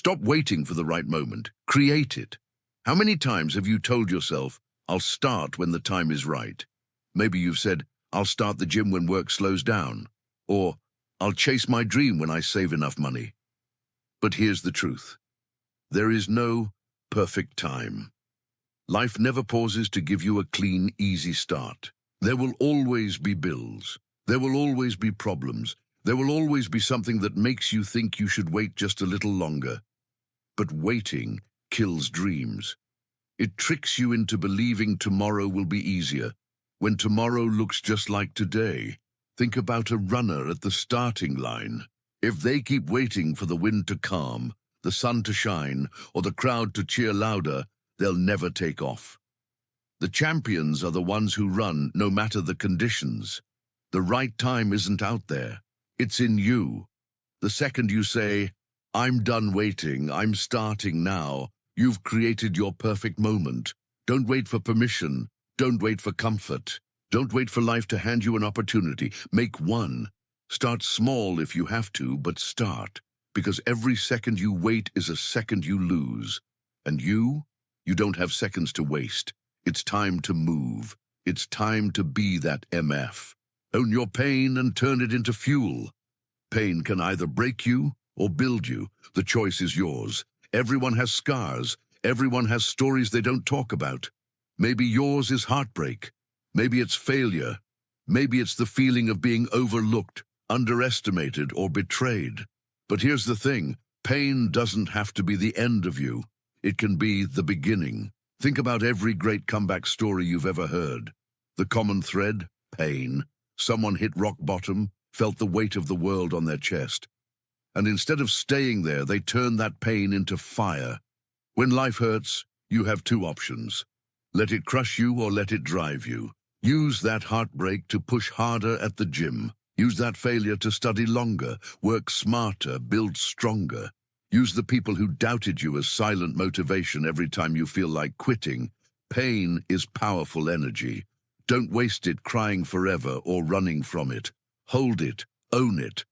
Stop waiting for the right moment. Create it. How many times have you told yourself, I'll start when the time is right? Maybe you've said, I'll start the gym when work slows down. Or, I'll chase my dream when I save enough money. But here's the truth. There is no perfect time. Life never pauses to give you a clean, easy start. There will always be bills. There will always be problems. There will always be something that makes you think you should wait just a little longer. But waiting kills dreams. It tricks you into believing tomorrow will be easier, when tomorrow looks just like today. Think about a runner at the starting line. If they keep waiting for the wind to calm, the sun to shine, or the crowd to cheer louder, they'll never take off. The champions are the ones who run no matter the conditions. The right time isn't out there. It's in you. The second you say, I'm done waiting, I'm starting now, you've created your perfect moment. Don't wait for permission. Don't wait for comfort. Don't wait for life to hand you an opportunity. Make one. Start small if you have to, but start. Because every second you wait is a second you lose. And you don't have seconds to waste. It's time to move. It's time to be that MF. Own your pain and turn it into fuel. Pain can either break you or build you. The choice is yours. Everyone has scars. Everyone has stories they don't talk about. Maybe yours is heartbreak. Maybe it's failure. Maybe it's the feeling of being overlooked, underestimated, or betrayed. But here's the thing. Pain doesn't have to be the end of you. It can be the beginning. Think about every great comeback story you've ever heard. The common thread? Pain. Someone hit rock bottom, felt the weight of the world on their chest. And instead of staying there, they turn that pain into fire. When life hurts, you have two options. Let it crush you or let it drive you. Use that heartbreak to push harder at the gym. Use that failure to study longer, work smarter, build stronger. Use the people who doubted you as silent motivation every time you feel like quitting. Pain is powerful energy. Don't waste it crying forever or running from it. Hold it, own it,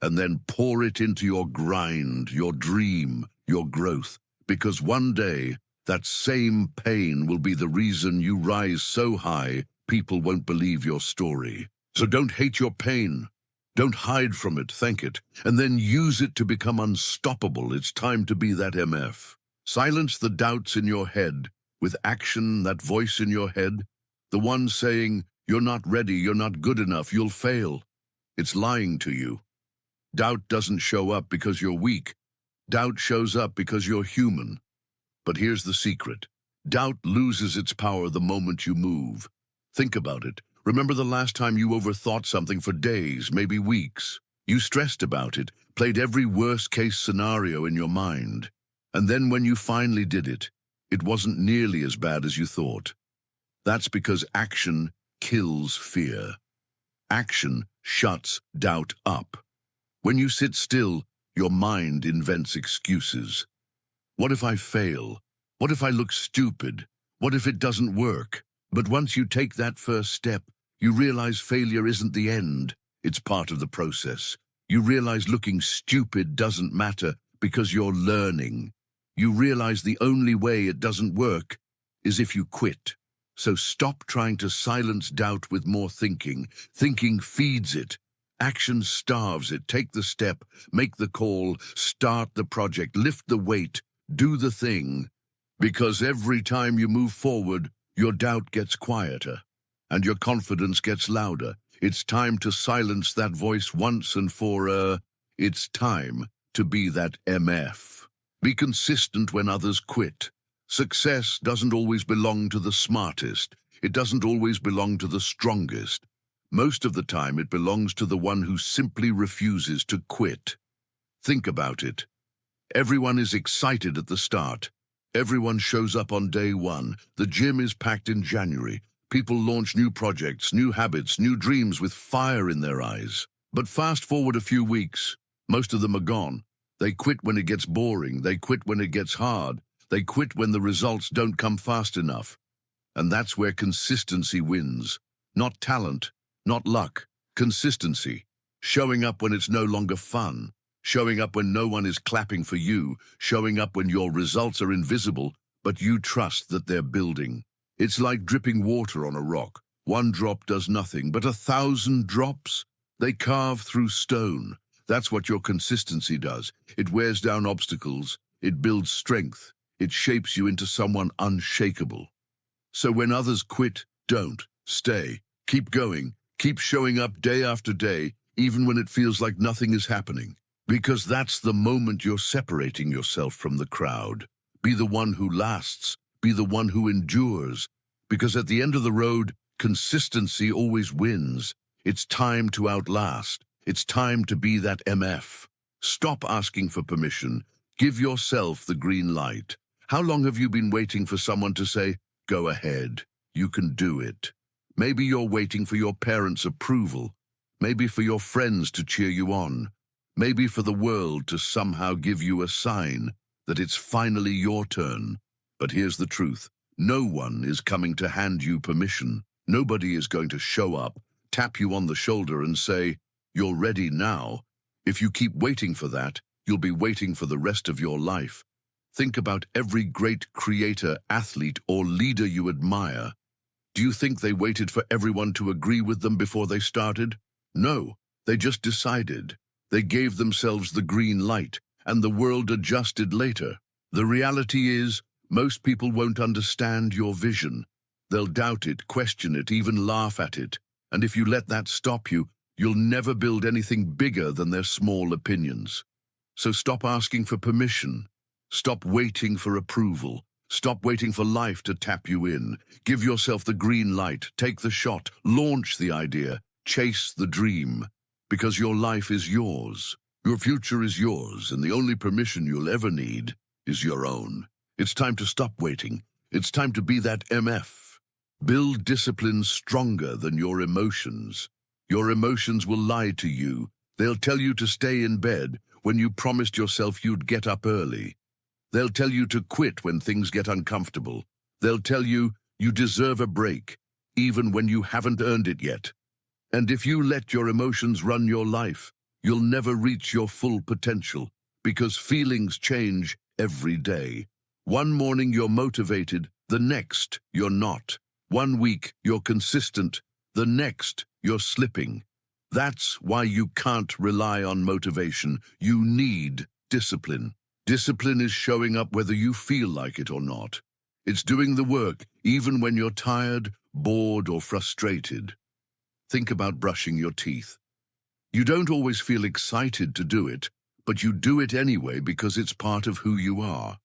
and then pour it into your grind, your dream, your growth. Because one day, that same pain will be the reason you rise so high, people won't believe your story. So don't hate your pain. Don't hide from it, thank it, and then use it to become unstoppable. It's time to be that MF. Silence the doubts in your head with action, that voice in your head, the one saying, you're not ready, you're not good enough, you'll fail. It's lying to you. Doubt doesn't show up because you're weak. Doubt shows up because you're human. But here's the secret. Doubt loses its power the moment you move. Think about it. Remember the last time you overthought something for days, maybe weeks. You stressed about it, played every worst-case scenario in your mind. And then when you finally did it, it wasn't nearly as bad as you thought. That's because action kills fear. Action shuts doubt up. When you sit still, your mind invents excuses. What if I fail? What if I look stupid? What if it doesn't work? But once you take that first step, you realize failure isn't the end. It's part of the process. You realize looking stupid doesn't matter because you're learning. You realize the only way it doesn't work is if you quit. So stop trying to silence doubt with more thinking. Thinking feeds it. Action starves it. Take the step, make the call, start the project, lift the weight, do the thing. Because every time you move forward, your doubt gets quieter and your confidence gets louder. It's time to silence that voice once and for it's time to be that MF. Be consistent when others quit. Success doesn't always belong to the smartest. It doesn't always belong to the strongest. Most of the time, it belongs to the one who simply refuses to quit. Think about it. Everyone is excited at the start. Everyone shows up on day one. The gym is packed in January. People launch new projects, new habits, new dreams with fire in their eyes. But fast forward a few weeks, most of them are gone. They quit when it gets boring. They quit when it gets hard. They quit when the results don't come fast enough. And that's where consistency wins. Not talent, not luck. Consistency. Showing up when it's no longer fun. showing up when no one is clapping for you, showing up when your results are invisible, but you trust that they're building. It's like dripping water on a rock. One drop does nothing, but 1,000 drops, they carve through stone. That's what your consistency does. It wears down obstacles, it builds strength, it shapes you into someone unshakable. So when others quit, don't. Stay. Keep going. Keep showing up day after day, even when it feels like nothing is happening. Because that's the moment you're separating yourself from the crowd. Be the one who lasts. Be the one who endures. Because at the end of the road, consistency always wins. It's time to outlast. It's time to be that MF. Stop asking for permission. Give yourself the green light. How long have you been waiting for someone to say, "Go ahead, you can do it"? Maybe you're waiting for your parents' approval. Maybe for your friends to cheer you on. Maybe for the world to somehow give you a sign that it's finally your turn. But here's the truth. No one is coming to hand you permission. Nobody is going to show up, tap you on the shoulder and say, "You're ready now." If you keep waiting for that, you'll be waiting for the rest of your life. Think about every great creator, athlete, or leader you admire. Do you think they waited for everyone to agree with them before they started? No, they just decided. They gave themselves the green light, and the world adjusted later. The reality is, most people won't understand your vision. They'll doubt it, question it, even laugh at it. And if you let that stop you, you'll never build anything bigger than their small opinions. So stop asking for permission. Stop waiting for approval. Stop waiting for life to tap you in. Give yourself the green light. Take the shot. Launch the idea. Chase the dream. Because your life is yours. Your future is yours, and the only permission you'll ever need is your own. It's time to stop waiting. It's time to be that MF. Build discipline stronger than your emotions. Your emotions will lie to you. They'll tell you to stay in bed when you promised yourself you'd get up early. They'll tell you to quit when things get uncomfortable. They'll tell you you deserve a break, even when you haven't earned it yet. And if you let your emotions run your life, you'll never reach your full potential, because feelings change every day. One morning you're motivated, the next you're not. One week you're consistent, the next you're slipping. That's why you can't rely on motivation. You need discipline. Discipline is showing up whether you feel like it or not. It's doing the work, even when you're tired, bored, or frustrated. Think about brushing your teeth. You don't always feel excited to do it, but you do it anyway because it's part of who you are.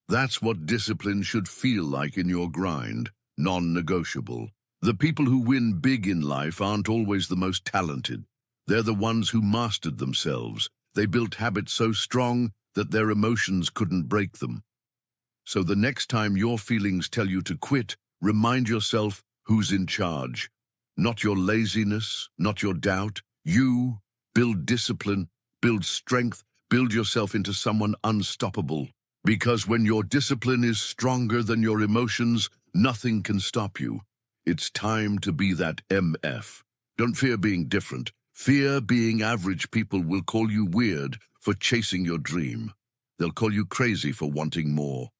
That's what discipline should feel like in your grind, non-negotiable. The people who win big in life aren't always the most talented. They're the ones who mastered themselves. They built habits so strong that their emotions couldn't break them. So the next time your feelings tell you to quit, remind yourself who's in charge. Not your laziness, not your doubt. You. Build discipline, build strength, build yourself into someone unstoppable. Because when your discipline is stronger than your emotions, nothing can stop you. It's time to be that MF. Don't fear being different. Fear being average. People will call you weird for chasing your dream. They'll call you crazy for wanting more.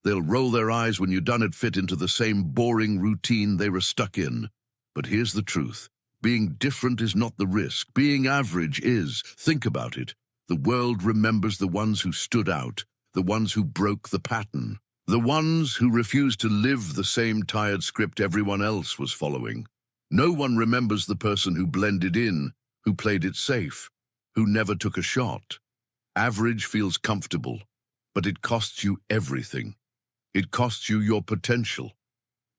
They'll roll their eyes when you don't fit into the same boring routine they were stuck in. But here's the truth. Being different is not the risk. Being average is. Think about it. The world remembers the ones who stood out, the ones who broke the pattern, the ones who refused to live the same tired script everyone else was following. No one remembers the person who blended in, who played it safe, who never took a shot. Average feels comfortable, but it costs you everything. It costs you your potential.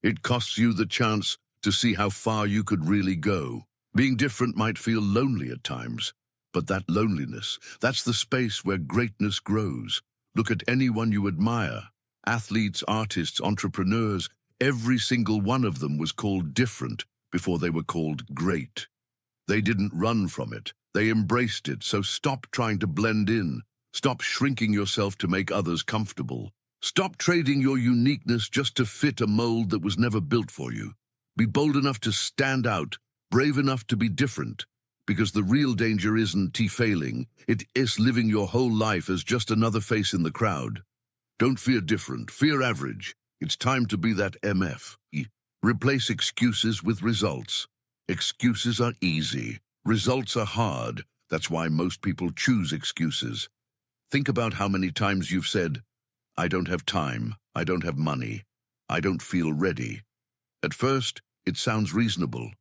It costs you the chance to see how far you could really go. Being different might feel lonely at times, but that loneliness, that's the space where greatness grows. Look at anyone you admire. Athletes, artists, entrepreneurs, every single one of them was called different before they were called great. They didn't run from it. They embraced it. So stop trying to blend in. Stop shrinking yourself to make others comfortable. Stop trading your uniqueness just to fit a mold that was never built for you. Be bold enough to stand out, brave enough to be different, because the real danger isn't failing, it is living your whole life as just another face in the crowd. Don't fear different, fear average. It's time to be that MF. Replace excuses with results. Excuses are easy. Results are hard. That's why most people choose excuses. Think about how many times you've said, I don't have time, I don't have money, I don't feel ready. At first, it sounds reasonable,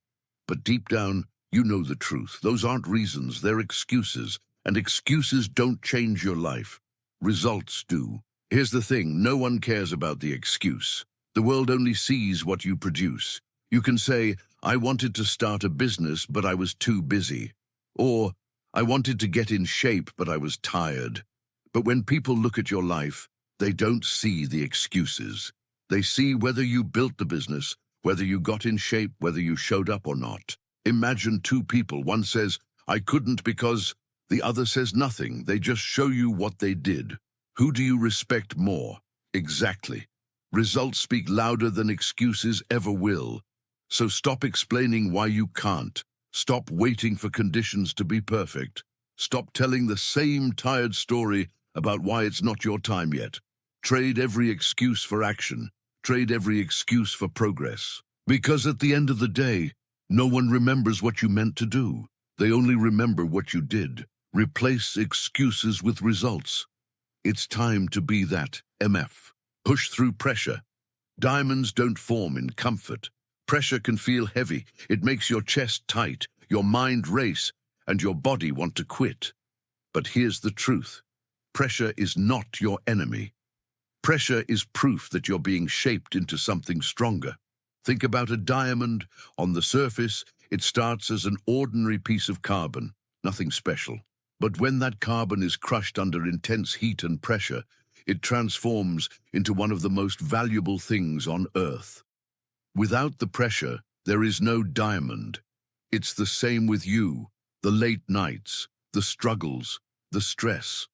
but deep down, you know the truth. Those aren't reasons, they're excuses, and excuses don't change your life. Results do. Here's the thing, no one cares about the excuse. The world only sees what you produce. You can say, I wanted to start a business, but I was too busy. Or, I wanted to get in shape, but I was tired. But when people look at your life, they don't see the excuses. They see whether you built the business, whether you got in shape, whether you showed up or not. Imagine two people. One says, I couldn't because the other says nothing. They just show you what they did. Who do you respect more? Exactly. Results speak louder than excuses ever will. So stop explaining why you can't. Stop waiting for conditions to be perfect. Stop telling the same tired story about why it's not your time yet. Trade every excuse for action. Trade every excuse for progress. Because at the end of the day, no one remembers what you meant to do. They only remember what you did. Replace excuses with results. It's time to be that MF. Push through pressure. Diamonds don't form in comfort. Pressure can feel heavy. It makes your chest tight, your mind race, and your body want to quit. But here's the truth. Pressure is not your enemy. Pressure is proof that you're being shaped into something stronger. Think about a diamond. On the surface, it starts as an ordinary piece of carbon, nothing special. But when that carbon is crushed under intense heat and pressure, it transforms into one of the most valuable things on Earth. Without the pressure, there is no diamond. It's the same with you, the late nights, the struggles, the stress,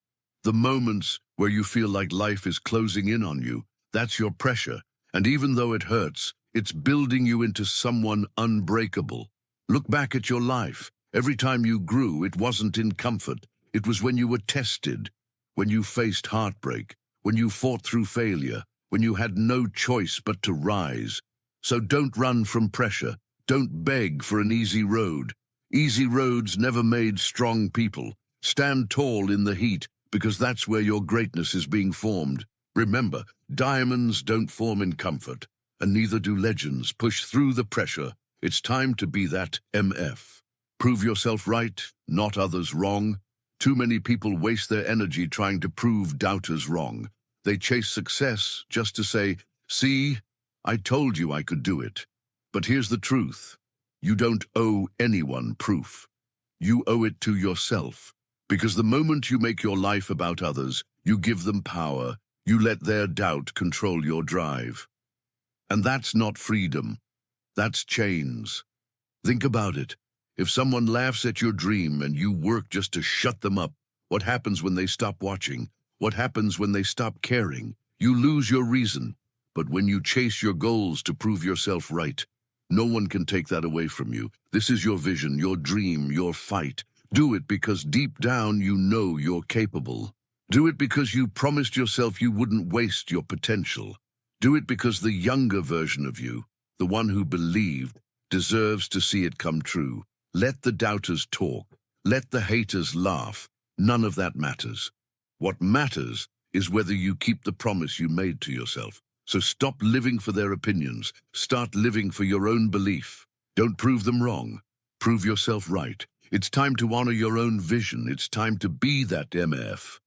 the moments where you feel like life is closing in on you. That's your pressure, and even though it hurts, it's building you into someone unbreakable. Look back at your life. Every time you grew, it wasn't in comfort. It was when you were tested, when you faced heartbreak, when you fought through failure, when you had no choice but to rise. So don't run from pressure. Don't beg for an easy road. Easy roads never made strong people. Stand tall in the heat, because that's where your greatness is being formed. Remember, diamonds don't form in comfort, and neither do legends. Push through the pressure. It's time to be that MF. Prove yourself right, not others wrong. Too many people waste their energy trying to prove doubters wrong. They chase success just to say, see, I told you I could do it. But here's the truth. You don't owe anyone proof. You owe it to yourself. Because the moment you make your life about others, you give them power. You let their doubt control your drive. And that's not freedom. That's chains. Think about it. If someone laughs at your dream and you work just to shut them up, what happens when they stop watching? What happens when they stop caring? You lose your reason. But when you chase your goals to prove yourself right, no one can take that away from you. This is your vision, your dream, your fight. Do it because deep down you know you're capable. Do it because you promised yourself you wouldn't waste your potential. Do it because the younger version of you, the one who believed, deserves to see it come true. Let the doubters talk. Let the haters laugh. None of that matters. What matters is whether you keep the promise you made to yourself. So stop living for their opinions. Start living for your own belief. Don't prove them wrong. Prove yourself right. It's time to honor your own vision. It's time to be that MF.